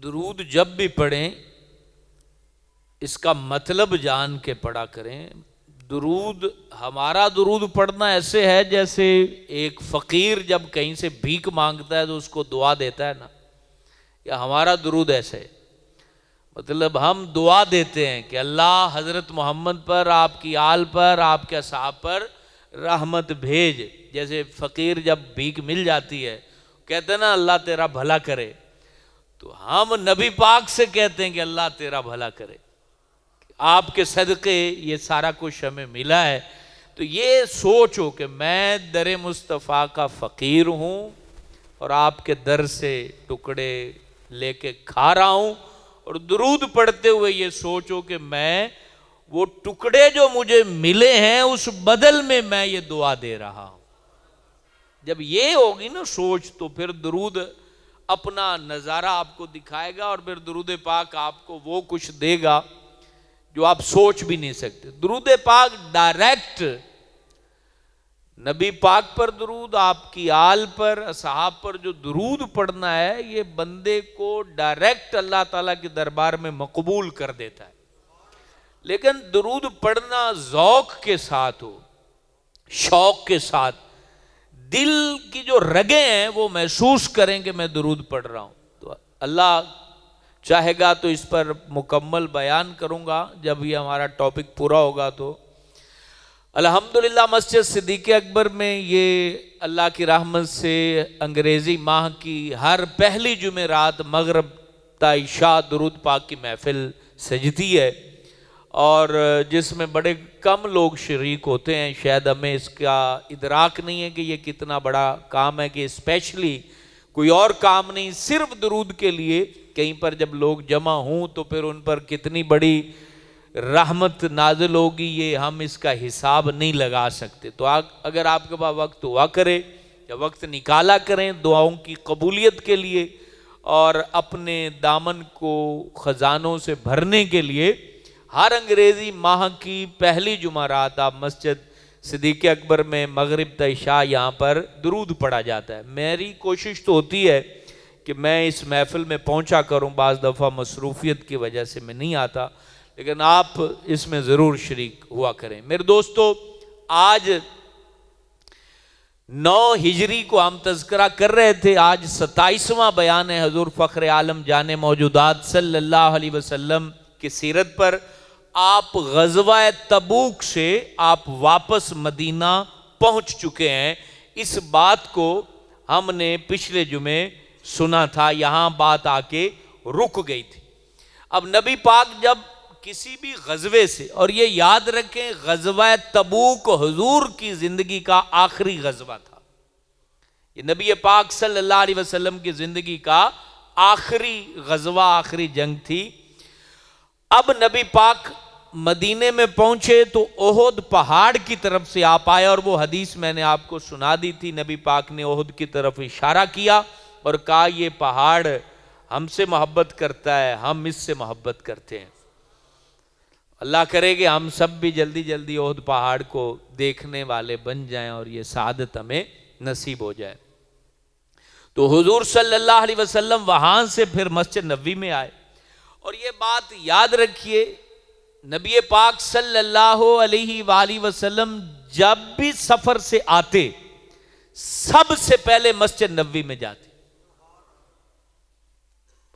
درود جب بھی پڑھیں اس کا مطلب جان کے پڑھا کریں. درود، ہمارا درود پڑھنا ایسے ہے جیسے ایک فقیر جب کہیں سے بھیک مانگتا ہے تو اس کو دعا دیتا ہے نا، یا ہمارا درود ایسے ہے. مطلب ہم دعا دیتے ہیں کہ اللہ حضرت محمد پر، آپ کی آل پر، آپ کے اصحاب پر رحمت بھیج. جیسے فقیر جب بھیک مل جاتی ہے کہتے ہیں نا اللہ تیرا بھلا کرے، تو ہم نبی پاک سے کہتے ہیں کہ اللہ تیرا بھلا کرے، آپ کے صدقے یہ سارا کچھ ہمیں ملا ہے. تو یہ سوچو کہ میں در مصطفیٰ کا فقیر ہوں اور آپ کے در سے ٹکڑے لے کے کھا رہا ہوں، اور درود پڑھتے ہوئے یہ سوچو کہ میں وہ ٹکڑے جو مجھے ملے ہیں اس بدل میں یہ دعا دے رہا ہوں. جب یہ ہوگی نا سوچ، تو پھر درود اپنا نظارہ آپ کو دکھائے گا، اور پھر درود پاک آپ کو وہ کچھ دے گا جو آپ سوچ بھی نہیں سکتے. درود پاک ڈائریکٹ نبی پاک پر درود، آپ کی آل پر، اصحاب پر جو درود پڑھنا ہے، یہ بندے کو ڈائریکٹ اللہ تعالیٰ کے دربار میں مقبول کر دیتا ہے. لیکن درود پڑھنا ذوق کے ساتھ ہو، شوق کے ساتھ، دل کی جو رگیں ہیں وہ محسوس کریں کہ میں درود پڑھ رہا ہوں. تو اللہ چاہے گا تو اس پر مکمل بیان کروں گا جب یہ ہمارا ٹاپک پورا ہوگا. تو الحمدللہ مسجد صدیق اکبر میں یہ اللہ کی رحمت سے انگریزی ماہ کی ہر پہلی جمعرات مغرب تا عشاء درود پاک کی محفل سجتی ہے، اور جس میں بڑے کم لوگ شریک ہوتے ہیں. شاید ہمیں اس کا ادراک نہیں ہے کہ یہ کتنا بڑا کام ہے کہ اسپیشلی کوئی اور کام نہیں، صرف درود کے لیے کہیں پر جب لوگ جمع ہوں تو پھر ان پر کتنی بڑی رحمت نازل ہوگی، یہ ہم اس کا حساب نہیں لگا سکتے. تو اگر آپ کے پاس وقت ہوا کرے یا وقت نکالا کریں دعاؤں کی قبولیت کے لیے اور اپنے دامن کو خزانوں سے بھرنے کے لیے، ہر انگریزی ماہ کی پہلی جمعرات آپ مسجد صدیق اکبر میں مغرب تا عشاء یہاں پر درود پڑھا جاتا ہے. میری کوشش تو ہوتی ہے کہ میں اس محفل میں پہنچا کروں، بعض دفعہ مصروفیت کی وجہ سے میں نہیں آتا، لیکن آپ اس میں ضرور شریک ہوا کریں. میرے دوستو، آج 9 ہجری کو ہم تذکرہ کر رہے تھے، آج 27واں بیان ہے حضور فخر عالم جان موجودات صلی اللہ علیہ وسلم کی سیرت پر. آپ غزوہ تبوک سے آپ واپس مدینہ پہنچ چکے ہیں. اس بات کو ہم نے پچھلے جمعے سنا تھا، یہاں بات آ کے رک گئی تھی. اب نبی پاک جب کسی بھی غزوے سے، اور یہ یاد رکھیں غزوہ تبوک حضور کی زندگی کا آخری غزوہ تھا، یہ نبی پاک صلی اللہ علیہ وسلم کی زندگی کا آخری غزوہ، آخری جنگ تھی. اب نبی پاک مدینے میں پہنچے تو احد پہاڑ کی طرف سے آپ آئے، اور وہ حدیث میں نے آپ کو سنا دی تھی. نبی پاک نے احد کی طرف اشارہ کیا اور کہا یہ پہاڑ ہم سے محبت کرتا ہے، ہم اس سے محبت کرتے ہیں. اللہ کرے کہ ہم سب بھی جلدی جلدی احد پہاڑ کو دیکھنے والے بن جائیں اور یہ سعادت ہمیں نصیب ہو جائے. تو حضور صلی اللہ علیہ وسلم وہاں سے پھر مسجد نبوی میں آئے. اور یہ بات یاد رکھیے، نبی پاک صلی اللہ علیہ وآلہ وسلم جب بھی سفر سے آتے سب سے پہلے مسجد نبوی میں جاتے.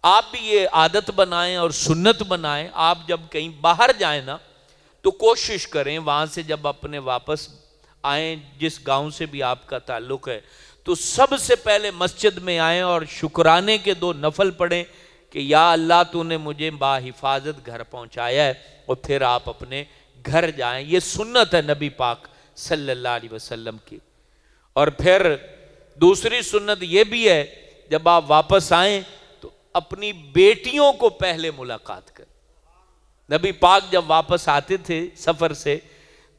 آپ بھی یہ عادت بنائیں اور سنت بنائیں، آپ جب کہیں باہر جائیں نا تو کوشش کریں وہاں سے جب اپنے واپس آئیں، جس گاؤں سے بھی آپ کا تعلق ہے، تو سب سے پہلے مسجد میں آئیں اور شکرانے کے 2 نفل پڑھیں کہ یا اللہ تو نے مجھے باحفاظت گھر پہنچایا ہے، اور پھر آپ اپنے گھر جائیں. یہ سنت ہے نبی پاک صلی اللہ علیہ وسلم کی. اور پھر دوسری سنت یہ بھی ہے جب آپ واپس آئیں تو اپنی بیٹیوں کو پہلے ملاقات کریں. نبی پاک جب واپس آتے تھے سفر سے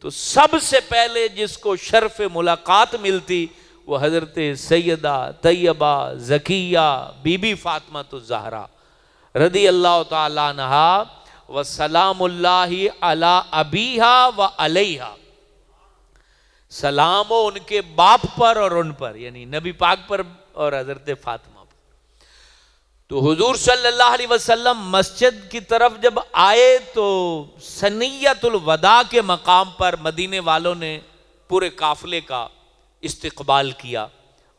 تو سب سے پہلے جس کو شرف ملاقات ملتی وہ حضرت سیدہ طیبہ زکیہ بی بی فاطمہ الزہرا رضی اللہ تعالی عنہا وسلام اللہ علی ابیہا و علیہا. سلام ہو ان کے باپ پر اور ان پر، یعنی نبی پاک پر اور حضرت فاطمہ پر. تو تو حضور صلی اللہ علیہ وسلم مسجد کی طرف جب آئے تو ثنیۃ الوداع کے مقام پر مدینے والوں نے پورے قافلے کا استقبال کیا،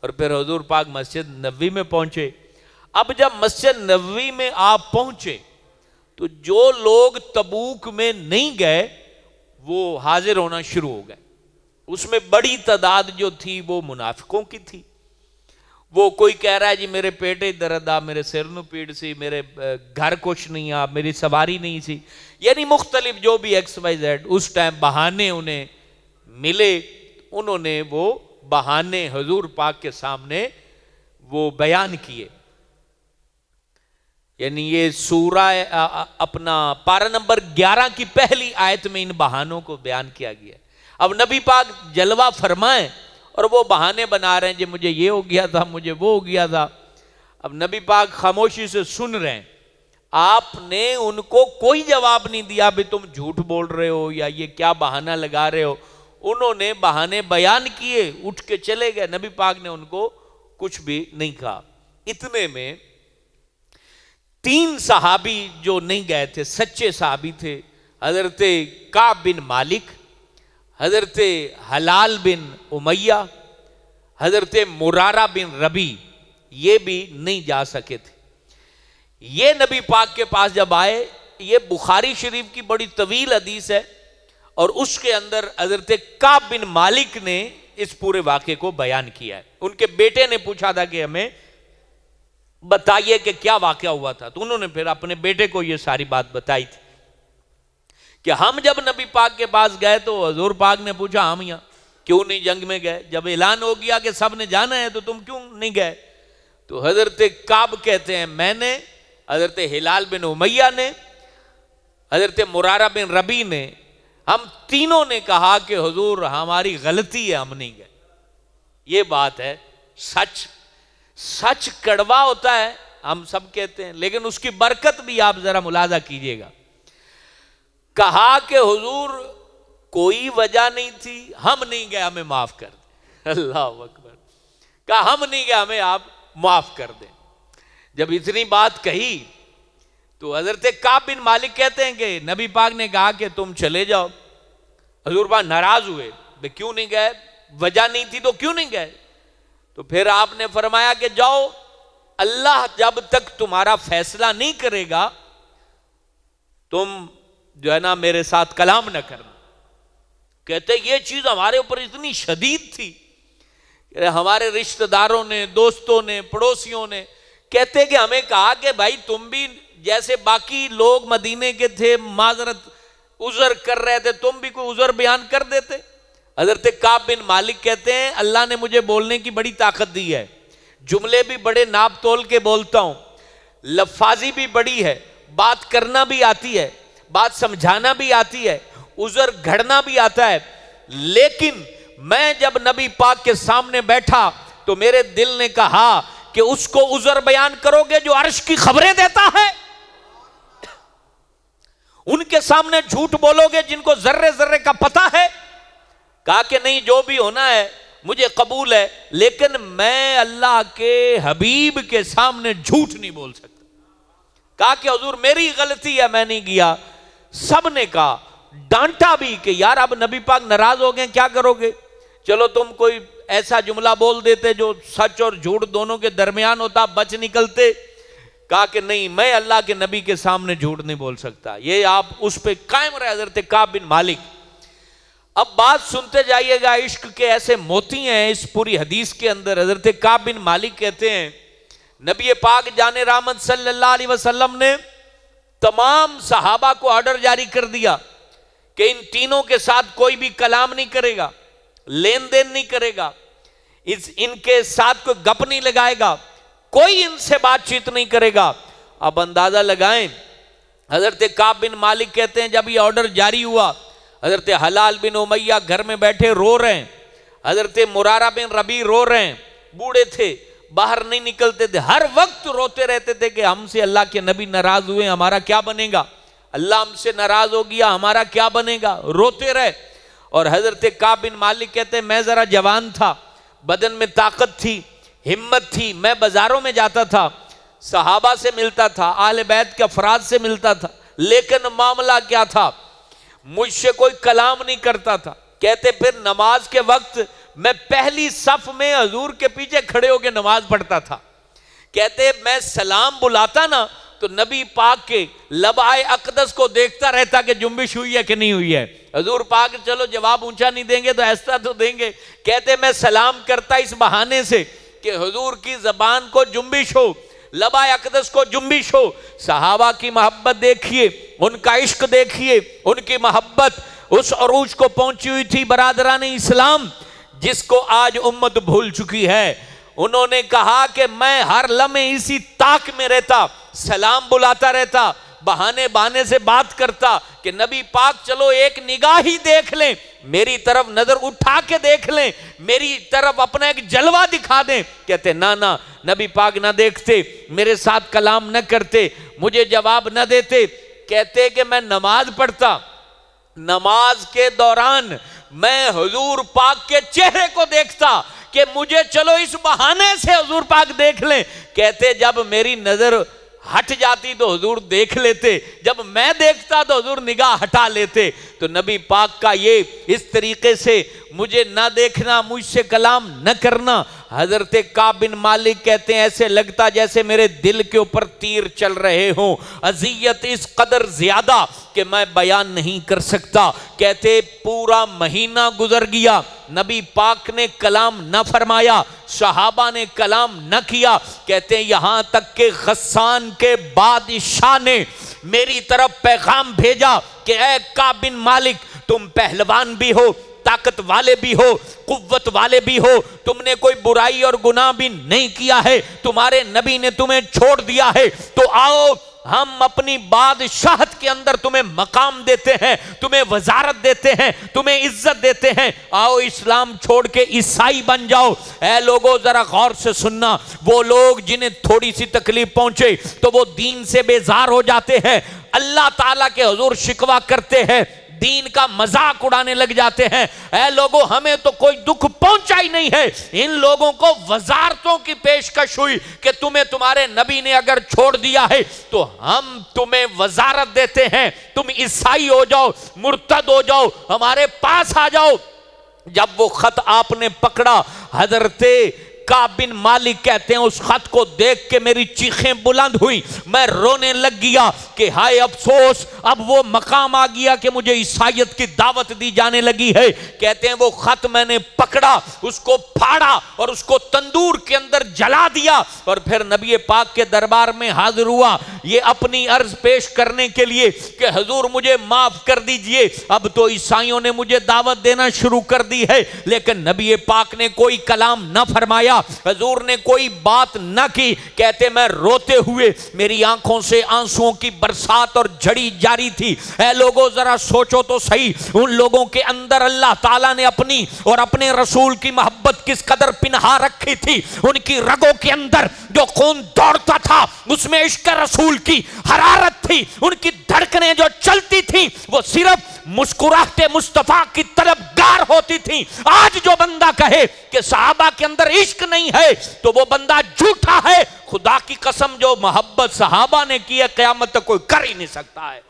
اور پھر حضور پاک مسجد نبوی میں پہنچے۔ اب جب مسجد نبوی میں آپ پہنچے تو جو لوگ تبوک میں نہیں گئے وہ حاضر ہونا شروع ہو گئے۔ اس میں بڑی تعداد جو تھی وہ منافقوں کی تھی۔ وہ کوئی کہہ رہا ہے جی میرے پیٹے درد آ، میرے سر نو پیڑ سی، میرے گھر کچھ نہیں آ، میری سواری نہیں سی، یعنی مختلف جو بھی ایکس وائی زیڈ اس ٹائم بہانے انہیں ملے، انہوں نے وہ بہانے حضور پاک کے سامنے وہ بیان کیے۔ یعنی یہ سورہ اپنا پارہ نمبر 11 کی پہلی آیت میں ان بہانوں کو بیان کیا گیا۔ اب نبی پاک جلوہ فرمائیں اور وہ بہانے بنا رہے ہیں، جی مجھے یہ ہو گیا تھا، مجھے وہ ہو گیا تھا۔ اب نبی پاک خاموشی سے سن رہے ہیں، آپ نے ان کو کوئی جواب نہیں دیا بھی تم جھوٹ بول رہے ہو یا یہ کیا بہانہ لگا رہے ہو۔ انہوں نے بہانے بیان کیے، اٹھ کے چلے گئے، نبی پاک نے ان کو کچھ بھی نہیں کہا۔ اتنے میں 3 صحابی جو نہیں گئے تھے، سچے صحابی تھے، حضرت کعب بن مالک، حضرت ہلال بن امیہ، حضرت مرارہ بن ربی، یہ بھی نہیں جا سکے تھے۔ یہ نبی پاک کے پاس جب آئے، یہ بخاری شریف کی بڑی طویل حدیث ہے، اور اس کے اندر حضرت کعب بن مالک نے اس پورے واقعے کو بیان کیا ہے۔ ان کے بیٹے نے پوچھا تھا کہ ہمیں بتائیے کہ کیا واقعہ ہوا تھا، تو انہوں نے پھر اپنے بیٹے کو یہ ساری بات بتائی تھی کہ ہم جب نبی پاک کے پاس گئے تو حضور پاک نے پوچھا ہم یہاں کیوں نہیں جنگ میں گئے، جب اعلان ہو گیا کہ سب نے جانا ہے تو تم کیوں نہیں گئے؟ تو حضرت کعب کہتے ہیں میں نے، حضرت ہلال بن امیہ نے، حضرت مرارہ بن ربی نے، ہم تینوں نے کہا کہ حضور ہماری غلطی ہے، ہم نہیں گئے۔ یہ بات ہے، سچ سچ کڑوا ہوتا ہے، ہم سب کہتے ہیں، لیکن اس کی برکت بھی آپ ذرا ملاحظہ کیجئے گا۔ کہا کہ حضور کوئی وجہ نہیں تھی، ہم نہیں گئے، ہمیں معاف کر دیں۔ اللہ اکبر، کہا ہم نہیں گئے، ہمیں آپ معاف کر دیں۔ جب اتنی بات کہی تو حضرت کعب بن مالک کہتے ہیں کہ نبی پاک نے کہا کہ تم چلے جاؤ۔ حضور پاک ناراض ہوئے، بے کیوں نہیں گئے، وجہ نہیں تھی تو کیوں نہیں گئے؟ تو پھر آپ نے فرمایا کہ جاؤ، اللہ جب تک تمہارا فیصلہ نہیں کرے گا تم جو ہے نا میرے ساتھ کلام نہ کرنا۔ کہتے یہ چیز ہمارے اوپر اتنی شدید تھی کہ ہمارے رشتہ داروں نے، دوستوں نے، پڑوسیوں نے کہتے کہ ہمیں کہا کہ بھائی تم بھی جیسے باقی لوگ مدینے کے تھے معذرت عذر کر رہے تھے، تم بھی کوئی عذر بیان کر دیتے۔ حضرت کعب بن مالک کہتے ہیں اللہ نے مجھے بولنے کی بڑی طاقت دی ہے، جملے بھی بڑے ناپ تول کے بولتا ہوں، لفاظی بھی بڑی ہے، بات کرنا بھی آتی ہے، بات سمجھانا بھی آتی ہے، عذر گھڑنا بھی آتا ہے، لیکن میں جب نبی پاک کے سامنے بیٹھا تو میرے دل نے کہا کہ اس کو عذر بیان کرو گے جو عرش کی خبریں دیتا ہے، ان کے سامنے جھوٹ بولو گے جن کو ذرے ذرے کا پتہ ہے؟ کہا کہ نہیں، جو بھی ہونا ہے مجھے قبول ہے، لیکن میں اللہ کے حبیب کے سامنے جھوٹ نہیں بول سکتا۔ کہا کہ حضور میری غلطی ہے، میں نہیں گیا۔ سب نے کہا، ڈانٹا بھی کہ یار اب نبی پاک ناراض ہو گئے، کیا کرو گے؟ چلو تم کوئی ایسا جملہ بول دیتے جو سچ اور جھوٹ دونوں کے درمیان ہوتا، بچ نکلتے۔ کہا کہ نہیں، میں اللہ کے نبی کے سامنے جھوٹ نہیں بول سکتا۔ یہ آپ اس پہ قائم رہے حضرت کعب بن مالک۔ اب بات سنتے جائیے گا، عشق کے ایسے موتی ہیں اس پوری حدیث کے اندر۔ حضرت کعب بن مالک کہتے ہیں نبی پاک جان رحمت صلی اللہ علیہ وسلم نے تمام صحابہ کو آرڈر جاری کر دیا کہ ان تینوں کے ساتھ کوئی بھی کلام نہیں کرے گا، لین دین نہیں کرے گا، ان کے ساتھ کوئی گپ نہیں لگائے گا، کوئی ان سے بات چیت نہیں کرے گا۔ اب اندازہ لگائیں، حضرت کعب بن مالک کہتے ہیں جب یہ آرڈر جاری ہوا، حضرت ہلال بن امیہ گھر میں بیٹھے رو رہے ہیں، حضرت مرارہ بن ربی رو رہے ہیں، بوڑھے تھے، باہر نہیں نکلتے تھے، ہر وقت روتے رہتے تھے کہ ہم سے اللہ کے نبی ناراض ہوئے، ہمارا کیا بنے گا، اللہ ہم سے ناراض ہو گیا، ہمارا کیا بنے گا، روتے رہے۔ اور حضرت کعب بن مالک کہتے ہیں میں ذرا جوان تھا، بدن میں طاقت تھی، ہمت تھی، میں بازاروں میں جاتا تھا، صحابہ سے ملتا تھا، اہل بیت کے افراد سے ملتا تھا، لیکن معاملہ کیا تھا؟ مجھ سے کوئی کلام نہیں کرتا تھا۔ کہتے پھر نماز کے وقت میں پہلی صف میں حضور کے پیچھے کھڑے ہو کے نماز پڑھتا تھا۔ کہتے میں سلام بلاتا نا تو نبی پاک کے لبائے اقدس کو دیکھتا رہتا کہ جنبش ہوئی ہے کہ نہیں ہوئی ہے۔ حضور پاک چلو جواب اونچا نہیں دیں گے تو ایسا تو دیں گے۔ کہتے میں سلام کرتا اس بہانے سے کہ حضور کی زبان کو جنبش ہو، لبائے اقدس کو جنبش ہو۔ صحابہ کی محبت دیکھیے، ان کا عشق دیکھیے، ان کی محبت اس عروج کو پہنچی ہوئی تھی برادران اسلام جس کو آج امت بھول چکی ہے۔ انہوں نے کہا کہ میں ہر لمحے اسی طاق میں رہتا، سلام بلاتا رہتا، بہانے بہانے سے بات کرتا کہ نبی پاک چلو ایک نگاہ ہی دیکھ لیں، میری طرف نظر اٹھا کے دیکھ لیں، میری طرف اپنا ایک جلوہ دکھا دیں۔ کہتے نا نبی پاک نہ دیکھتے، میرے ساتھ کلام نہ کرتے، مجھے جواب نہ دیتے۔ کہتے کہ میں نماز پڑھتا، نماز کے دوران میں حضور پاک کے چہرے کو دیکھتا کہ مجھے چلو اس بہانے سے حضور پاک دیکھ لیں۔ کہتے جب میری نظر ہٹ جاتی تو حضور دیکھ لیتے، جب میں دیکھتا تو حضور نگاہ ہٹا لیتے۔ تو نبی پاک کا یہ اس طریقے سے مجھے نہ دیکھنا، مجھ سے کلام نہ کرنا، حضرت کعب بن مالک کہتے ہیں ایسے لگتا جیسے میرے دل کے اوپر تیر چل رہے ہوں، اذیت اس قدر زیادہ کہ میں بیان نہیں کر سکتا۔ کہتے پورا مہینہ گزر گیا، نبی پاک نے کلام نہ فرمایا، صحابہ نے کلام نہ کیا۔ کہتے ہیں یہاں تک کہ غسان کے بادشاہ نے میری طرف پیغام بھیجا کہ اے کعب بن مالک تم پہلوان بھی ہو، طاقت والے بھی ہو، قوت والے بھی ہو، تم نے کوئی برائی اور گناہ بھی نہیں کیا ہے، تمہارے نبی نے تمہیں چھوڑ دیا ہے، تو آؤ ہم اپنی بادشاہت کے اندر تمہیں مقام دیتے ہیں، تمہیں وزارت دیتے ہیں، تمہیں عزت دیتے ہیں، آؤ اسلام چھوڑ کے عیسائی بن جاؤ۔ اے لوگوں ذرا غور سے سننا، وہ لوگ جنہیں تھوڑی سی تکلیف پہنچے تو وہ دین سے بیزار ہو جاتے ہیں، اللہ تعالیٰ کے حضور شکوہ کرتے ہیں، دین کا مذاق اڑانے لگ جاتے ہیں۔ اے لوگوں ہمیں تو کوئی دکھ پہنچا ہی نہیں ہے۔ ان لوگوں کو وزارتوں کی پیشکش ہوئی کہ تمہیں تمہارے نبی نے اگر چھوڑ دیا ہے تو ہم تمہیں وزارت دیتے ہیں، تم عیسائی ہو جاؤ، مرتد ہو جاؤ، ہمارے پاس آ جاؤ۔ جب وہ خط آپ نے پکڑا، حضرت کعب بن مالک کہتے ہیں اس خط کو دیکھ کے میری چیخیں بلند ہوئی، میں رونے لگ گیا کہ ہائے افسوس، اب وہ مقام آ گیا کہ مجھے عیسائیت کی دعوت دی جانے لگی ہے۔ کہتے ہیں وہ خط میں نے پکڑا، اس کو پھاڑا اور اس کو تندور کے اندر جلا دیا، اور پھر نبی پاک کے دربار میں حاضر ہوا یہ اپنی عرض پیش کرنے کے لیے کہ حضور مجھے معاف کر دیجئے، اب تو عیسائیوں نے مجھے دعوت دینا شروع کر دی ہے۔ لیکن نبی پاک نے کوئی کلام نہ فرمایا، حضور نے کوئی بات نہ کی۔ کہتے میں روتے ہوئے، میری آنکھوں سے آنسوؤں کی برسات اور جھڑی جاری تھی۔ اے لوگوں ذرا سوچو تو صحیح، ان لوگوں کے اندر اللہ تعالیٰ نے اپنی اور اپنے رسول کی محبت کس قدر پنہا رکھی تھی۔ ان کی رگوں کے اندر جو خون دوڑتا تھا اس میں عشق رسول کی حرارت تھی، ان کی دھڑکنیں جو چلتی تھیں وہ صرف مسکراہٹ مصطفیٰ کی طلبگار ہوتی تھی۔ آج جو بندہ کہے کہ صحابہ کے اندر عشق نہیں ہے تو وہ بندہ جھوٹا ہے۔ خدا کی قسم جو محبت صحابہ نے کی ہے قیامت تک کوئی کر ہی نہیں سکتا ہے۔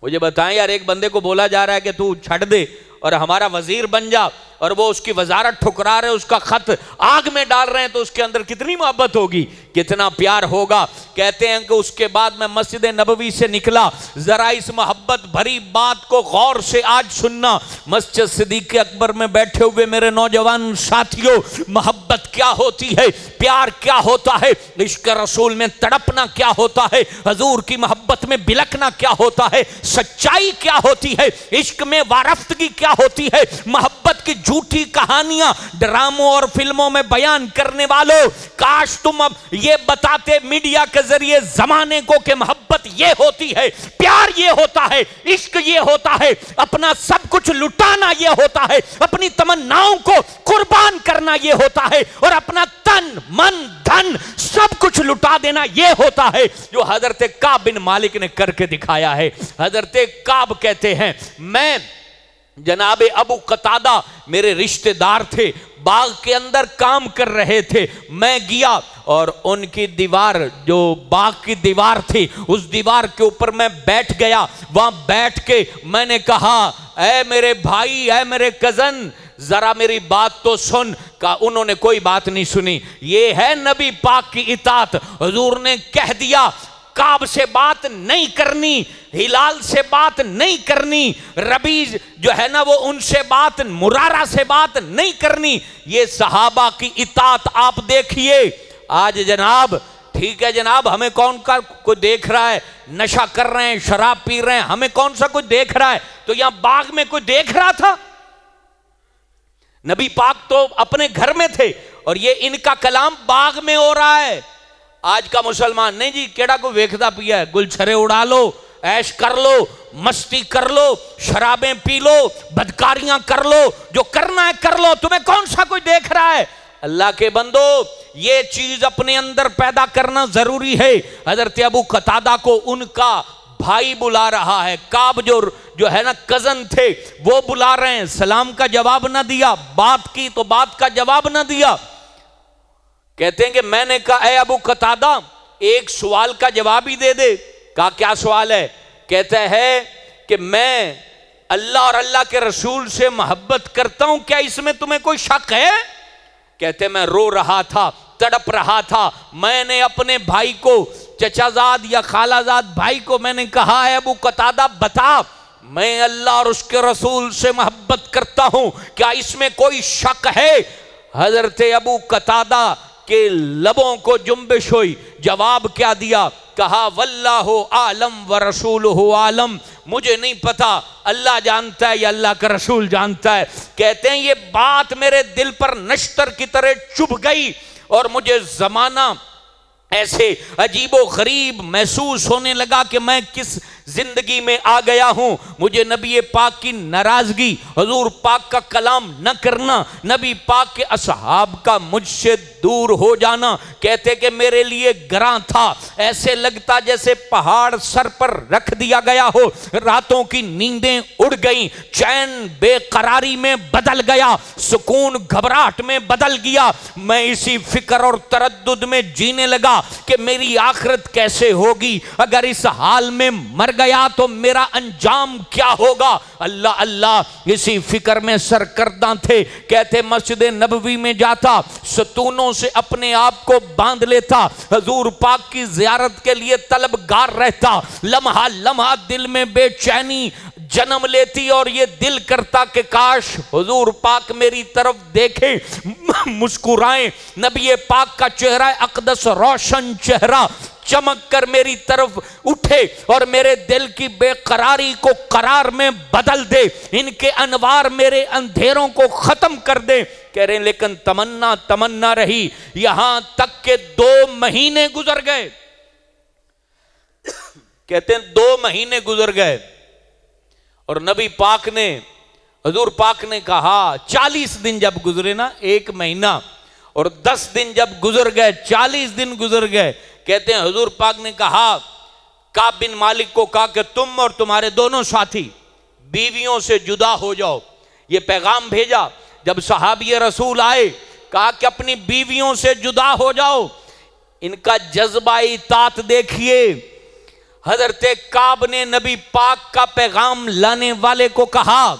مجھے بتائیں یار، ایک بندے کو بولا جا رہا ہے کہ تو چھڑ دے اور ہمارا وزیر بن جا، اور وہ اس کی وزارت ٹھکرا رہے، اس کا خط آگ میں ڈال رہے ہیں، تو اس کے اندر کتنی محبت ہوگی، کتنا پیار ہوگا۔ کہتے ہیں کہ اس کے بعد میں مسجد نبوی سے نکلا، ذرا اس محبت بھری بات کو غور سے آج سننا۔ مسجد صدیق اکبر میں بیٹھے ہوئے میرے نوجوان ساتھیوں، محبت کیا ہوتی ہے، پیار کیا ہوتا ہے، عشق رسول میں تڑپنا کیا ہوتا ہے، حضور کی محبت میں بلکنا کیا ہوتا ہے، سچائی کیا ہوتی ہے، عشق میں وارفتگی کیا ہوتی ہے، محبت کی جھوٹی کہانیاں ڈراموں اور فلموں میں بیان کرنے والوں، کاش تم اب یہ بتاتے میڈیا کے ذریعے زمانے کو کہ محبت یہ ہوتی ہے، پیار یہ ہوتا ہے، عشق یہ ہوتا ہے، اپنا سب کچھ لٹانا یہ ہوتا ہے، اپنی تمناؤں کو قربان کرنا یہ ہوتا ہے، اور اپنا تن من دھن سب کچھ لٹا دینا یہ ہوتا ہے، جو حضرت کعب بن مالک نے کر کے دکھایا ہے۔ حضرت کعب کہتے ہیں میں جناب ابو قتادہ میرے رشتہ دار تھے، باغ کے اندر کام کر رہے تھے. میں گیا اور ان کی دیوار, جو باغ کی دیوار تھی, اس دیوار کے اوپر میں بیٹھ گیا. وہاں بیٹھ کے میں نے کہا, اے میرے بھائی, اے میرے کزن, ذرا میری بات تو سن. کہا انہوں نے کوئی بات نہیں سنی. یہ ہے نبی پاک کی اطاعت. حضور نے کہہ دیا کعب سے بات نہیں کرنی, ہلال سے بات نہیں کرنی, ربیع جو ہے نا وہ ان سے بات, مرارہ سے بات نہیں کرنی. یہ صحابہ کی اطاعت آپ دیکھیے. آج جناب ٹھیک ہے جناب, ہمیں کون کا کوئی دیکھ رہا ہے, نشہ کر رہے ہیں, شراب پی رہے ہیں, ہمیں کون سا کوئی دیکھ رہا ہے. تو یہاں باغ میں کوئی دیکھ رہا تھا؟ نبی پاک تو اپنے گھر میں تھے اور یہ ان کا کلام باغ میں ہو رہا ہے. آج کا مسلمان نہیں جی, کیڑا کو ویکھدا پیا ہے, گل چھرے اڑا لو, عیش کر لو, مستی کر لو, شرابیں پی لو, بدکاریاں کر لو, جو کرنا ہے کر لو, تمہیں کون سا کوئی دیکھ رہا ہے. اللہ کے بندو, یہ چیز اپنے اندر پیدا کرنا ضروری ہے. حضرت ابو قتادہ کو ان کا بھائی بلا رہا ہے, کعب جو ہے نا کزن تھے, وہ بلا رہے ہیں. سلام کا جواب نہ دیا, بات کی تو بات کا جواب نہ دیا. کہتے ہیں کہ میں نے کہا اے ابو قتادہ ایک سوال کا جواب ہی دے دے. کہا کیا سوال ہے؟ کہتا ہے کہ میں اللہ اور اللہ کے رسول سے محبت کرتا ہوں, کیا اس میں تمہیں کوئی شک ہے؟ کہتے میں رو رہا تھا, تڑپ رہا تھا. میں نے اپنے بھائی کو, چچا زاد یا خالہ زاد بھائی کو میں نے کہا ہے ابو قتادہ بتا, میں اللہ اور اس کے رسول سے محبت کرتا ہوں, کیا اس میں کوئی شک ہے؟ حضرت ابو قتادہ کے لبوں کو جنبش ہوئی. جواب کیا دیا؟ کہا واللہ عالم ورسولہ عالم, مجھے نہیں پتا, اللہ جانتا ہے یا اللہ کا رسول جانتا ہے. کہتے ہیں یہ بات میرے دل پر نشتر کی طرح چبھ گئی اور مجھے زمانہ ایسے عجیب و غریب محسوس ہونے لگا کہ میں کس زندگی میں آ گیا ہوں. مجھے نبی پاک کی ناراضگی, حضور پاک کا کلام نہ کرنا, نبی پاک کے اصحاب کا مجھ سے دور ہو جانا, کہتے کہ میرے لیے گراں تھا. ایسے لگتا جیسے پہاڑ سر پر رکھ دیا گیا ہو. راتوں کی نیندیں اڑ گئیں, چین بے قراری میں بدل گیا, سکون گھبراہٹ میں بدل گیا. میں اسی فکر اور تردد میں جینے لگا کہ میری آخرت کیسے ہوگی, اگر اس حال میں مر گیا تو میرا انجام کیا ہوگا. اللہ اللہ اسی فکر میں سرکردہ تھے. کہتے مسجد نبوی میں جاتا, ستونوں سے اپنے آپ کو باندھ لیتا, حضور پاک کی زیارت کے لیے طلبگار رہتا. لمحہ لمحہ دل میں بے چینی جنم لیتی اور یہ دل کرتا کہ کاش حضور پاک میری طرف دیکھیں, مسکرائیں. نبی پاک کا چہرہ اقدس روشن چہرہ چمک کر میری طرف اٹھے اور میرے دل کی بے قراری کو قرار میں بدل دے, ان کے انوار میرے اندھیروں کو ختم کر دے. کہہ رہے ہیں لیکن تمنا رہی, یہاں تک کہ 2 مہینے گزر گئے. کہتے ہیں 2 مہینے گزر گئے اور نبی پاک نے, حضور پاک نے کہا 40 دن جب گزرے نا, 1 مہینہ اور 10 دن جب گزر گئے, 40 دن گزر گئے. کہتے ہیں حضور پاک نے کہا, کعب بن مالک کو کہا کہ تم اور تمہارے دونوں ساتھی بیویوں سے جدا ہو جاؤ. یہ پیغام بھیجا. جب صحابی رسول آئے, کہا کہ اپنی بیویوں سے جدا ہو جاؤ. ان کا جذبہ اطاعت دیکھیے. حضرت کعب نے نبی پاک کا پیغام لانے والے کو کہا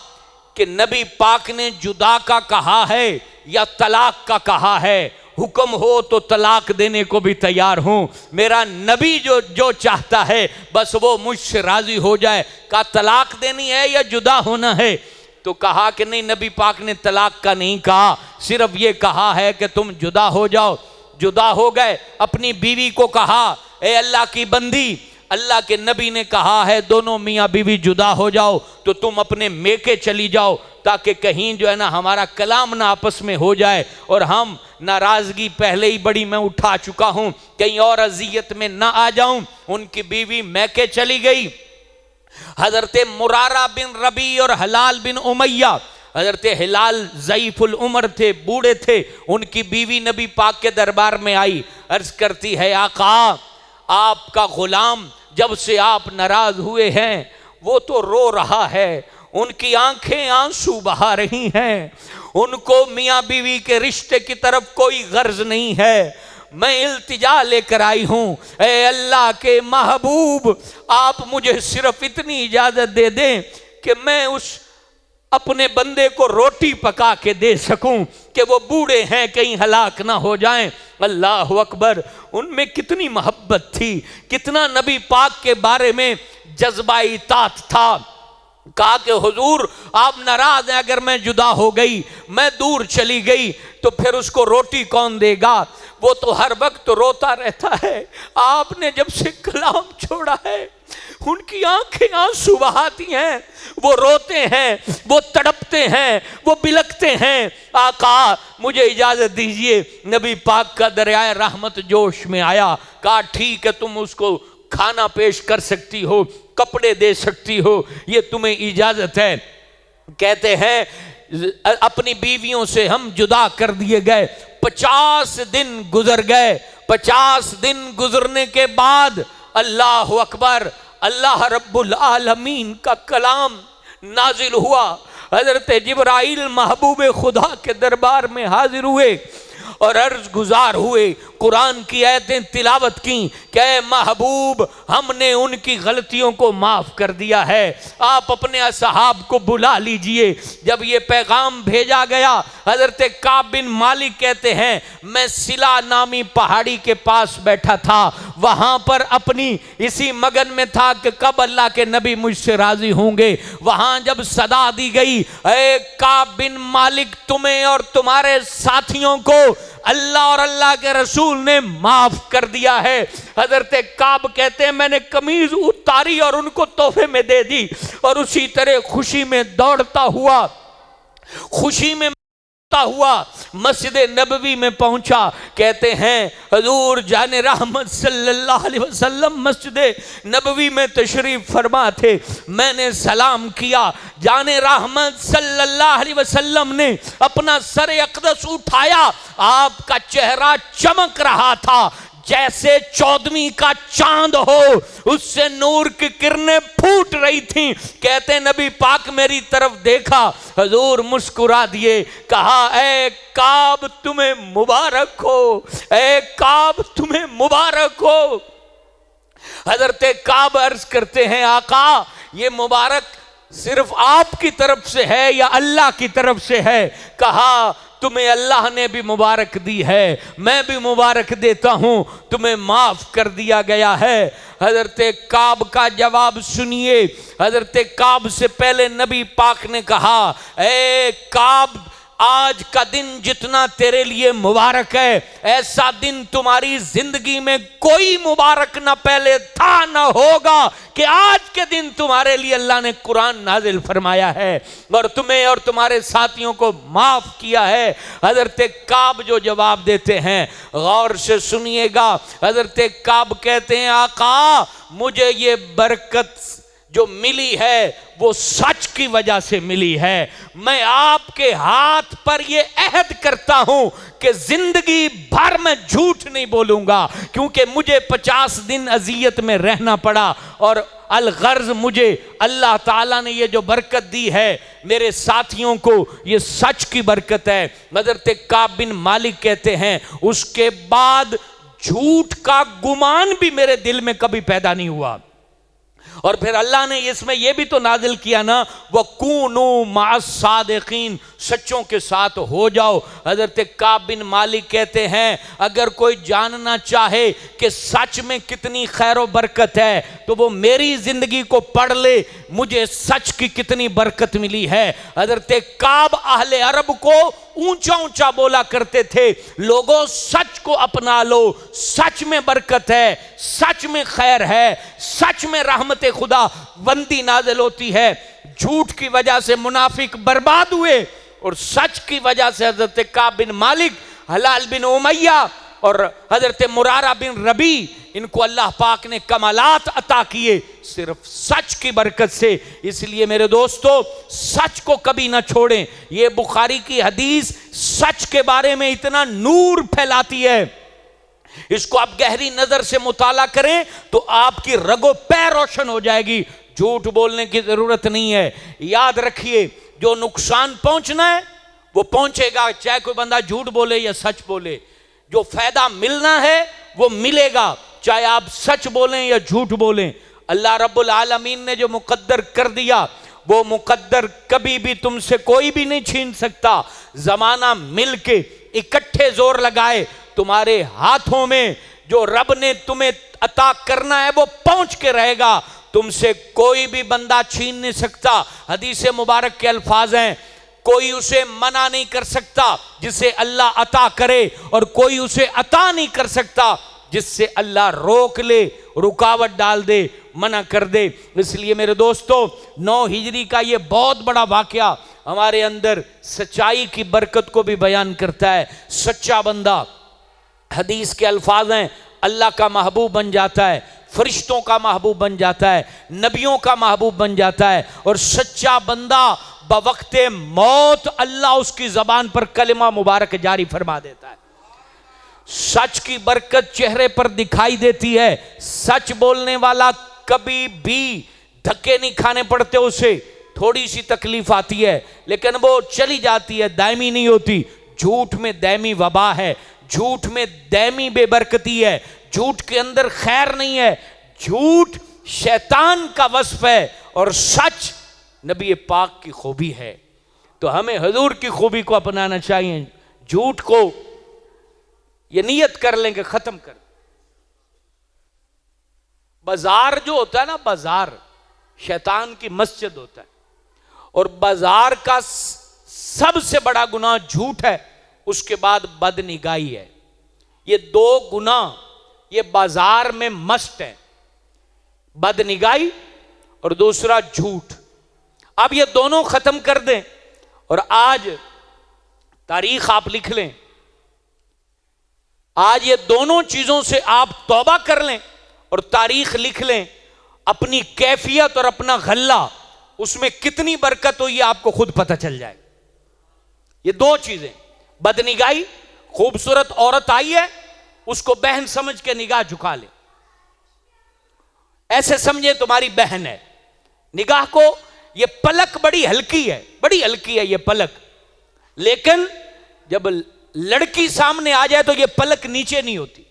کہ نبی پاک نے جدا کا کہا ہے یا طلاق کا کہا ہے, حکم ہو تو طلاق دینے کو بھی تیار ہوں. میرا نبی جو چاہتا ہے بس وہ مجھ سے راضی ہو جائے. کہا طلاق دینی ہے یا جدا ہونا ہے؟ تو کہا کہ نہیں, نبی پاک نے طلاق کا نہیں کہا, صرف یہ کہا ہے کہ تم جدا ہو جاؤ. جدا ہو گئے. اپنی بیوی کو کہا اے اللہ کی بندی, اللہ کے نبی نے کہا ہے دونوں میاں بیوی جدا ہو جاؤ, تو تم اپنے میکے چلی جاؤ تاکہ کہیں جو ہے نا ہمارا کلام نہ آپس میں ہو جائے, اور ہم ناراضگی پہلے ہی بڑی میں اٹھا چکا ہوں, کہیں اور اذیت میں نہ آ جاؤں. ان کی بیوی میکے چلی گئی. حضرت مرارہ بن ربیع اور حلال بن امیہ, حضرت حلال ضعیف العمر تھے, بوڑھے تھے, ان کی بیوی نبی پاک کے دربار میں آئی. عرض کرتی ہے آقا, آپ کا غلام جب سے آپ ناراض ہوئے ہیں وہ تو رو رہا ہے, ان کی آنکھیں آنسو بہا رہی ہیں, ان کو میاں بیوی کے رشتے کی طرف کوئی غرض نہیں ہے۔ میں التجا لے کر آئی ہوں، اے اللہ کے محبوب، آپ مجھے صرف اتنی اجازت دے دیں کہ میں اس اپنے بندے کو روٹی پکا کے دے سکوں کہ وہ بوڑھے ہیں کہیں ہلاک نہ ہو جائیں۔ اللہ اکبر، ان میں کتنی محبت تھی، کتنا نبی پاک کے بارے میں جذبہ اطاعت تھا۔ کہا کہ حضور آپ ناراض ہیں، اگر میں جدا ہو گئی، میں دور چلی گئی تو پھر اس کو روٹی کون دے گا؟ وہ تو ہر وقت روتا رہتا ہے۔ آپ نے جب سے کلام چھوڑا ہے ان کی آنکھیں آنسو بہاتی ہیں، وہ روتے ہیں، وہ تڑپتے ہیں، وہ بلکتے ہیں۔ آقا مجھے اجازت دیجئے۔ نبی پاک کا دریائے رحمت جوش میں آیا، کہا ٹھیک ہے، تم اس کو کھانا پیش کر سکتی ہو، کپڑے دے سکتی ہو، یہ تمہیں اجازت ہے۔ کہتے ہیں اپنی بیویوں سے ہم جدا کر دیے گئے، 50 دن گزر گئے۔ 50 دن گزرنے کے بعد اللہ اکبر، اللہ رب العالمین کا کلام نازل ہوا۔ حضرت جبرائیل محبوب خدا کے دربار میں حاضر ہوئے اور عرض گزار ہوئے، قرآن کی آیتیں تلاوت کی کہ اے محبوب، ہم نے ان کی غلطیوں کو معاف کر دیا ہے، آپ اپنے اصحاب کو بلا لیجئے۔ جب یہ پیغام بھیجا گیا، حضرت کعب بن مالک کہتے ہیں میں سلا نامی پہاڑی کے پاس بیٹھا تھا، وہاں پر اپنی اسی مگن میں تھا کہ کب اللہ کے نبی مجھ سے راضی ہوں گے۔ وہاں جب صدا دی گئی، اے کعب بن مالک، تمہیں اور تمہارے ساتھیوں کو اللہ اور اللہ کے رسول نے معاف کر دیا ہے۔ حضرت کعب کہتے ہیں میں نے قمیض اتاری اور ان کو تحفے میں دے دی، اور اسی طرح خوشی میں دوڑتا ہوا مسجد نبوی میں پہنچا۔ کہتے ہیں حضور جان رحمت صلی اللہ علیہ وسلم مسجد نبوی میں تشریف فرما تھے، میں نے سلام کیا، جان رحمت صلی اللہ علیہ وسلم نے اپنا سر اقدس اٹھایا، آپ کا چہرہ چمک رہا تھا جیسے 14ویں کا چاند ہو، اس سے نور کی کرنیں پھوٹ رہی تھیں۔ کہتے نبی پاک میری طرف دیکھا، حضور مسکرا دیے، کہا اے کعب تمہیں مبارک ہو، اے کعب تمہیں مبارک ہو۔ حضرت کعب عرض کرتے ہیں آقا یہ مبارک صرف آپ کی طرف سے ہے یا اللہ کی طرف سے ہے؟ کہا تمہیں اللہ نے بھی مبارک دی ہے، میں بھی مبارک دیتا ہوں، تمہیں معاف کر دیا گیا ہے۔ حضرت کعب کا جواب سنیے۔ حضرت کعب سے پہلے نبی پاک نے کہا اے کعب، آج کا دن جتنا تیرے لیے مبارک ہے، ایسا دن تمہاری زندگی میں کوئی مبارک نہ پہلے تھا نہ ہوگا کہ آج کے دن تمہارے لیے اللہ نے قرآن نازل فرمایا ہے اور تمہیں اور تمہارے ساتھیوں کو معاف کیا ہے۔ حضرت کعب جو جواب دیتے ہیں غور سے سنیے گا۔ حضرت کعب کہتے ہیں آقا مجھے یہ برکت جو ملی ہے وہ سچ کی وجہ سے ملی ہے، میں آپ کے ہاتھ پر یہ عہد کرتا ہوں کہ زندگی بھر میں جھوٹ نہیں بولوں گا، کیونکہ مجھے 50 دن اذیت میں رہنا پڑا، اور الغرض مجھے اللہ تعالیٰ نے یہ جو برکت دی ہے میرے ساتھیوں کو یہ سچ کی برکت ہے۔ حضرت کعب بن مالک کہتے ہیں اس کے بعد جھوٹ کا گمان بھی میرے دل میں کبھی پیدا نہیں ہوا، اور پھر اللہ نے اس میں یہ بھی تو نازل کیا نا وَكُونُوا مَعَ الصَّادِقِينَ، سچوں کے ساتھ ہو جاؤ۔ حضرت کعب بن مالک کہتے ہیں اگر کوئی جاننا چاہے کہ سچ میں کتنی خیر و برکت ہے تو وہ میری زندگی کو پڑھ لے، مجھے سچ کی کتنی برکت ملی ہے۔ حضرت کعب اہل عرب کو اونچا اونچا بولا کرتے تھے لوگوں سچ کو اپنا لو، سچ میں برکت ہے، سچ میں خیر ہے، سچ میں رحمت خدا بندی نازل ہوتی ہے۔ جھوٹ کی وجہ سے منافق برباد ہوئے، اور سچ کی وجہ سے حضرت کعب بن مالک، ہلال بن امیہ اور حضرت مرارہ بن ربی، ان کو اللہ پاک نے کمالات عطا کیے صرف سچ کی برکت سے۔ اس لیے میرے دوستو سچ کو کبھی نہ چھوڑیں۔ یہ بخاری کی حدیث سچ کے بارے میں اتنا نور پھیلاتی ہے، اس کو آپ گہری نظر سے مطالعہ کریں تو آپ کی رگ و پے روشن ہو جائے گی۔ جھوٹ بولنے کی ضرورت نہیں ہے۔ یاد رکھیے جو نقصان پہنچنا ہے وہ پہنچے گا، چاہے کوئی بندہ جھوٹ بولے یا سچ بولے، جو فائدہ ملنا ہے وہ ملے گا، چاہے آپ سچ بولیں یا جھوٹ بولیں۔ اللہ رب العالمین نے جو مقدر کر دیا وہ مقدر کبھی بھی تم سے کوئی بھی نہیں چھین سکتا۔ زمانہ مل کے اکٹھے زور لگائے، تمہارے ہاتھوں میں جو رب نے تمہیں عطا کرنا ہے وہ پہنچ کے رہے گا، تم سے کوئی بھی بندہ چھین نہیں سکتا۔ حدیث مبارک کے الفاظ ہیں، کوئی اسے منع نہیں کر سکتا جسے اللہ عطا کرے، اور کوئی اسے عطا نہیں کر سکتا جس سے اللہ روک لے، رکاوٹ ڈال دے، منع کر دے۔ اس لیے میرے دوستو، 9 ہجری کا یہ بہت بڑا واقعہ ہمارے اندر سچائی کی برکت کو بھی بیان کرتا ہے۔ سچا بندہ، حدیث کے الفاظ ہیں، اللہ کا محبوب بن جاتا ہے، فرشتوں کا محبوب بن جاتا ہے، نبیوں کا محبوب بن جاتا ہے، اور سچا بندہ بوقت موت اللہ اس کی زبان پر کلمہ مبارک جاری فرما دیتا ہے۔ سچ کی برکت چہرے پر دکھائی دیتی ہے۔ سچ بولنے والا کبھی بھی دھکے نہیں کھانے پڑتے، اسے تھوڑی سی تکلیف آتی ہے لیکن وہ چلی جاتی ہے، دائمی نہیں ہوتی۔ جھوٹ میں دائمی وبا ہے، جھوٹ میں دائمی بے برکتی ہے، جھوٹ کے اندر خیر نہیں ہے۔ جھوٹ شیطان کا وصف ہے اور سچ نبی پاک کی خوبی ہے۔ تو ہمیں حضور کی خوبی کو اپنانا چاہیے، جھوٹ کو یہ نیت کر لیں کہ ختم کر۔ بازار جو ہوتا ہے نا، بازار شیطان کی مسجد ہوتا ہے، اور بازار کا سب سے بڑا گناہ جھوٹ ہے، اس کے بعد بدنگاہی ہے۔ یہ 2 گناہ یہ بازار میں مست ہیں، بدنگاہی اور دوسرا جھوٹ۔ اب یہ دونوں ختم کر دیں، اور آج تاریخ آپ لکھ لیں، آج یہ دونوں چیزوں سے آپ توبہ کر لیں اور تاریخ لکھ لیں، اپنی کیفیت اور اپنا غلہ اس میں کتنی برکت ہوئی آپ کو خود پتہ چل جائے۔ یہ 2 چیزیں، بدنگاہی، خوبصورت عورت آئی ہے اس کو بہن سمجھ کے نگاہ جھکا لے، ایسے سمجھے تمہاری بہن ہے۔ نگاہ کو، یہ پلک بڑی ہلکی ہے، بڑی ہلکی ہے یہ پلک، لیکن جب لڑکی سامنے آ جائے تو یہ پلک نیچے نہیں ہوتی۔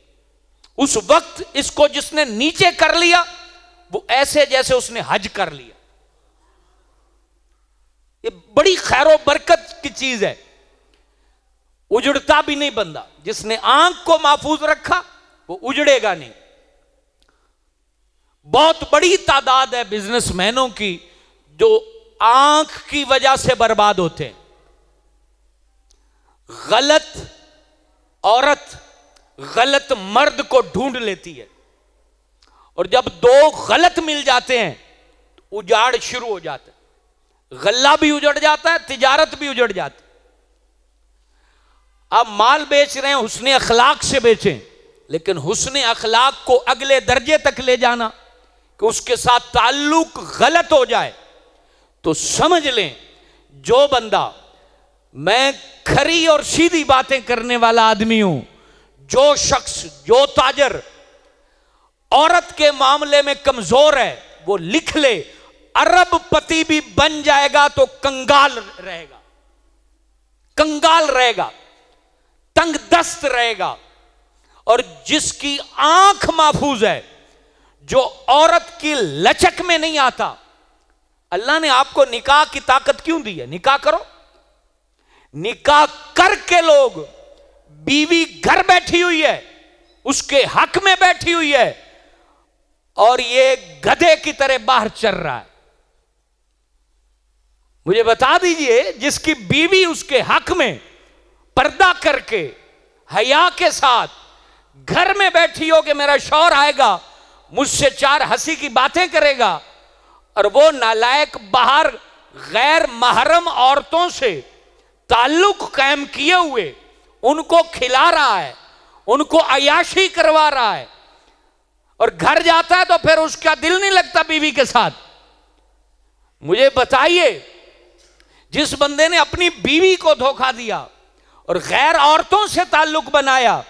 اس وقت اس کو جس نے نیچے کر لیا وہ ایسے جیسے اس نے حج کر لیا۔ یہ بڑی خیر و برکت کی چیز ہے، اجڑتا بھی نہیں بندہ۔ جس نے آنکھ کو محفوظ رکھا وہ اجڑے گا نہیں۔ بہت بڑی تعداد ہے بزنس مینوں کی جو آنکھ کی وجہ سے برباد ہوتے ہیں۔ غلط عورت غلط مرد کو ڈھونڈ لیتی ہے، اور جب 2 غلط مل جاتے ہیں تو اجاڑ شروع ہو جاتا ہے، غلہ بھی اجڑ جاتا ہے، تجارت بھی اجڑ جاتی ہے۔ آپ مال بیچ رہے ہیں، حسن اخلاق سے بیچیں، لیکن حسن اخلاق کو اگلے درجے تک لے جانا کہ اس کے ساتھ تعلق غلط ہو جائے تو سمجھ لیں جو بندہ، میں کھری اور سیدھی باتیں کرنے والا آدمی ہوں، جو شخص، جو تاجر عورت کے معاملے میں کمزور ہے وہ لکھ لے، ارب پتی بھی بن جائے گا تو کنگال رہے گا، کنگال رہے گا، تنگ دست رہے گا۔ اور جس کی آنکھ محفوظ ہے، جو عورت کی لچک میں نہیں آتا، اللہ نے آپ کو نکاح کی طاقت کیوں دی ہے؟ نکاح کرو، نکاح کر کے لوگ، بیوی گھر بیٹھی ہوئی ہے، اس کے حق میں بیٹھی ہوئی ہے، اور یہ گدھے کی طرح باہر چل رہا ہے۔ مجھے بتا دیجئے، جس کی بیوی اس کے حق میں پردہ کر کے حیا کے ساتھ گھر میں بیٹھی ہو کہ میرا شوہر آئے گا، مجھ سے 4 ہنسی کی باتیں کرے گا، اور وہ نالائق باہر غیر محرم عورتوں سے تعلق قائم کیے ہوئے ان کو کھلا رہا ہے، ان کو عیاشی کروا رہا ہے، اور گھر جاتا ہے تو پھر اس کا دل نہیں لگتا بیوی کے ساتھ۔ مجھے بتائیے، جس بندے نے اپنی بیوی کو دھوکہ دیا اور غیر عورتوں سے تعلق بنایا،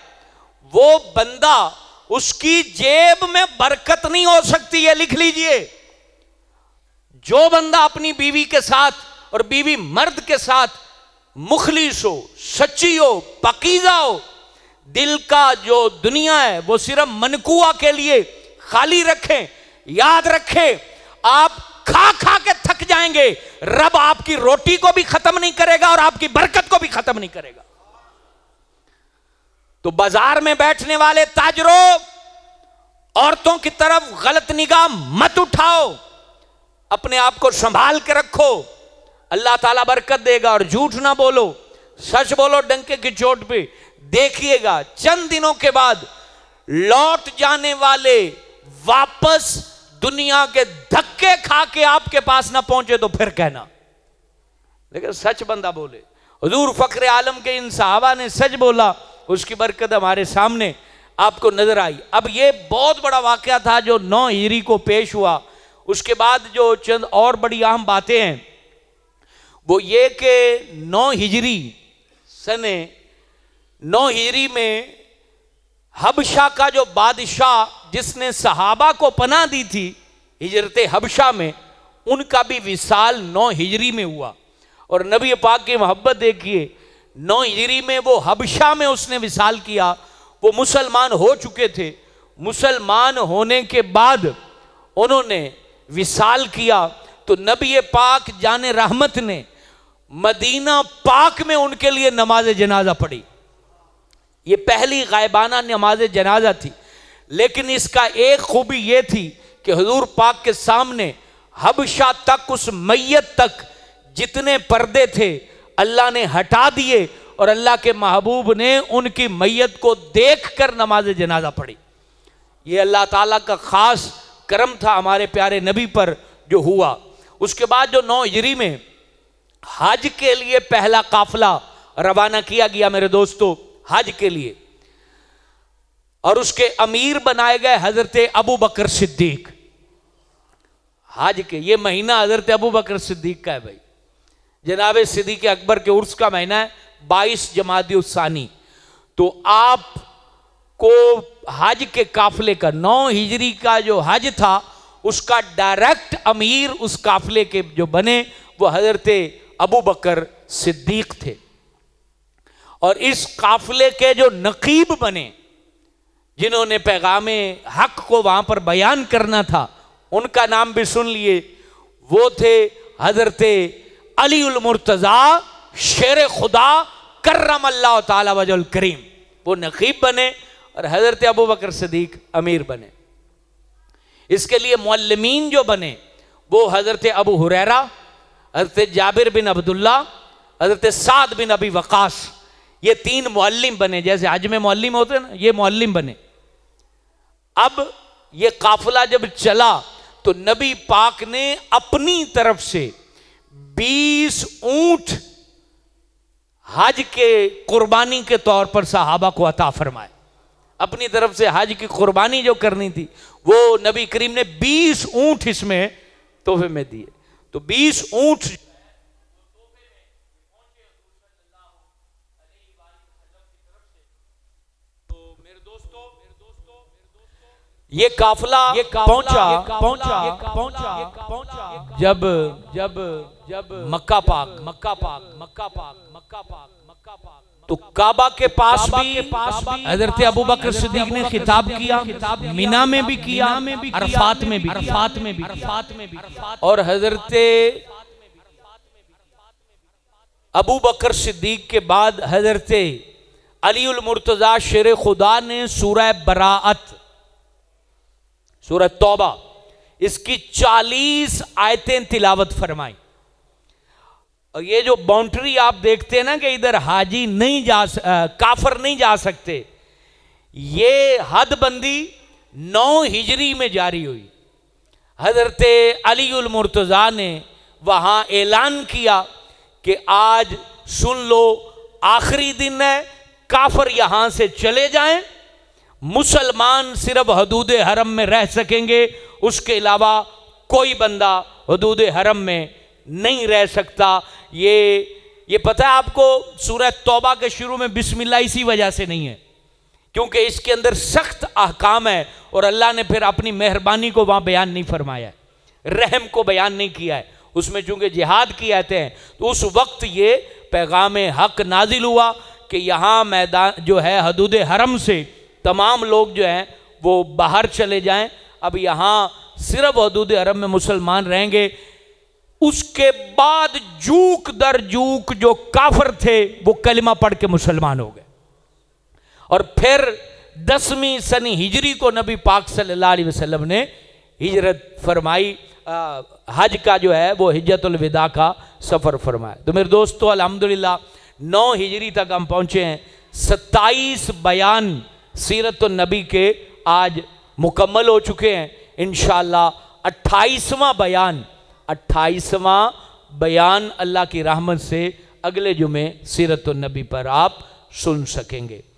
وہ بندہ، اس کی جیب میں برکت نہیں ہو سکتی ہے، لکھ لیجئے۔ جو بندہ اپنی بیوی کے ساتھ اور بیوی مرد کے ساتھ مخلص ہو، سچی ہو، پاکیزہ ہو، دل کا جو دنیا ہے وہ صرف منقوہ کے لیے خالی رکھیں. یاد رکھیں آپ کھا کھا کے تھک جائیں گے، رب آپ کی روٹی کو بھی ختم نہیں کرے گا اور آپ کی برکت کو بھی ختم نہیں کرے گا. تو بازار میں بیٹھنے والے تاجروں، عورتوں کی طرف غلط نگاہ مت اٹھاؤ، اپنے آپ کو سنبھال کے رکھو، اللہ تعالیٰ برکت دے گا. اور جھوٹ نہ بولو، سچ بولو ڈنکے کی چوٹ پہ. دیکھیے گا چند دنوں کے بعد لوٹ جانے والے واپس دنیا کے دھکے کھا کے آپ کے پاس نہ پہنچے تو پھر کہنا، لیکن سچ بندہ بولے. حضور فخر عالم کے ان صحابہ نے سچ بولا، اس کی برکت ہمارے سامنے آپ کو نظر آئی. اب یہ بہت بڑا واقعہ تھا جو 9 ہجری کو پیش ہوا. اس کے بعد جو چند اور بڑی اہم باتیں ہیں وہ یہ کہ 9 ہجری میں حبشہ کا جو بادشاہ جس نے صحابہ کو پناہ دی تھی ہجرت حبشہ میں، ان کا بھی وصال 9 ہجری میں ہوا. اور نبی پاک کی محبت دیکھیے، 9 ہجری میں وہ حبشہ میں اس نے وصال کیا. وہ مسلمان ہو چکے تھے، مسلمان ہونے کے بعد انہوں نے وصال کیا تو نبی پاک جان رحمت نے مدینہ پاک میں ان کے لیے نماز جنازہ پڑھی. یہ پہلی غائبانہ نماز جنازہ تھی. لیکن اس کا ایک خوبی یہ تھی کہ حضور پاک کے سامنے حبشہ تک، اس میت تک جتنے پردے تھے اللہ نے ہٹا دیے اور اللہ کے محبوب نے ان کی میت کو دیکھ کر نماز جنازہ پڑھی. یہ اللہ تعالیٰ کا خاص کرم تھا ہمارے پیارے نبی پر جو ہوا. اس کے بعد جو 9 ہجری میں حج کے لیے پہلا قافلہ روانہ کیا گیا میرے دوستو، حج کے لیے، اور اس کے امیر بنائے گئے حضرت ابو بکر صدیق. حج کے یہ مہینہ حضرت ابو بکر صدیق کا ہے بھائی. جناب صدیق اکبر کے عرس کا مہینہ ہے 22 جمادی الثانی. تو آپ کو حج کے قافلے کا 9 ہجری کا جو حج تھا اس کا ڈائریکٹ امیر اس قافلے کے جو بنے وہ حضرت ابو بکر صدیق تھے. اور اس قافلے کے جو نقیب بنے، جنہوں نے پیغام حق کو وہاں پر بیان کرنا تھا، ان کا نام بھی سن لیے. وہ تھے حضرت علی المرتضیٰ شیر خدا کرم اللہ تعالی وجہ الکریم. وہ نقیب بنے اور حضرت ابو بکر صدیق امیر بنے. اس کے لیے معلمین جو بنے وہ حضرت ابو ہریرہ، حضرت جابر بن عبداللہ، حضرت سعد بن ابی وقاص. یہ 3 معلم بنے. جیسے حج میں معلم ہوتے ہیں نا، یہ معلم بنے. اب یہ قافلہ جب چلا تو نبی پاک نے اپنی طرف سے 20 اونٹ حج کے قربانی کے طور پر صحابہ کو عطا فرمائے. اپنی طرف سے حج کی قربانی جو کرنی تھی وہ نبی کریم نے 20 اونٹ اس میں تحفے میں دیے. تو 20 اونٹ یہ قافلہ پہنچا جب مکہ پاک تو کعبہ کے پاس بھی حضرت ابو بکر صدیق نے خطاب کیا، مینا میں بھی کیا، عرفات میں بھی. اور حضرت ابو بکر صدیق کے بعد حضرت علی المرتضیٰ شیر خدا نے سورہ براءت، سورہ توبہ، اس کی 40 آیتیں تلاوت فرمائیں. اور یہ جو باؤنڈری آپ دیکھتے ہیں نا کہ ادھر حاجی نہیں کافر نہیں جا سکتے، یہ حد بندی 9 ہجری میں جاری ہوئی. حضرت علی المرتضیٰ نے وہاں اعلان کیا کہ آج سن لو آخری دن ہے، کافر یہاں سے چلے جائیں، مسلمان صرف حدود حرم میں رہ سکیں گے، اس کے علاوہ کوئی بندہ حدود حرم میں نہیں رہ سکتا. یہ پتہ ہے آپ کو سورہ توبہ کے شروع میں بسم اللہ اسی وجہ سے نہیں ہے کیونکہ اس کے اندر سخت احکام ہے اور اللہ نے پھر اپنی مہربانی کو وہاں بیان نہیں فرمایا ہے، رحم کو بیان نہیں کیا ہے. اس میں چونکہ جہاد کی آیتیں ہیں تو اس وقت یہ پیغام حق نازل ہوا کہ یہاں میدان جو ہے حدود حرم سے تمام لوگ جو ہیں وہ باہر چلے جائیں، اب یہاں صرف حدود حرم میں مسلمان رہیں گے۔ اس کے بعد جوک در جوک جو کافر تھے وہ کلمہ پڑھ کے مسلمان ہو گئے، اور پھر 10ویں سنی ہجری کو نبی پاک صلی اللہ علیہ وسلم نے ہجرت فرمائی، حج کا جو ہے وہ حجت الوداع کا سفر فرمایا۔ تو میرے دوستو الحمدللہ 9 ہجری تک ہم پہنچے ہیں، 27 بیان سیرت النبی کے آج مکمل ہو چکے ہیں۔ انشاءاللہ 28واں بیان اللہ کی رحمت سے اگلے جمعے سیرت النبی پر آپ سن سکیں گے۔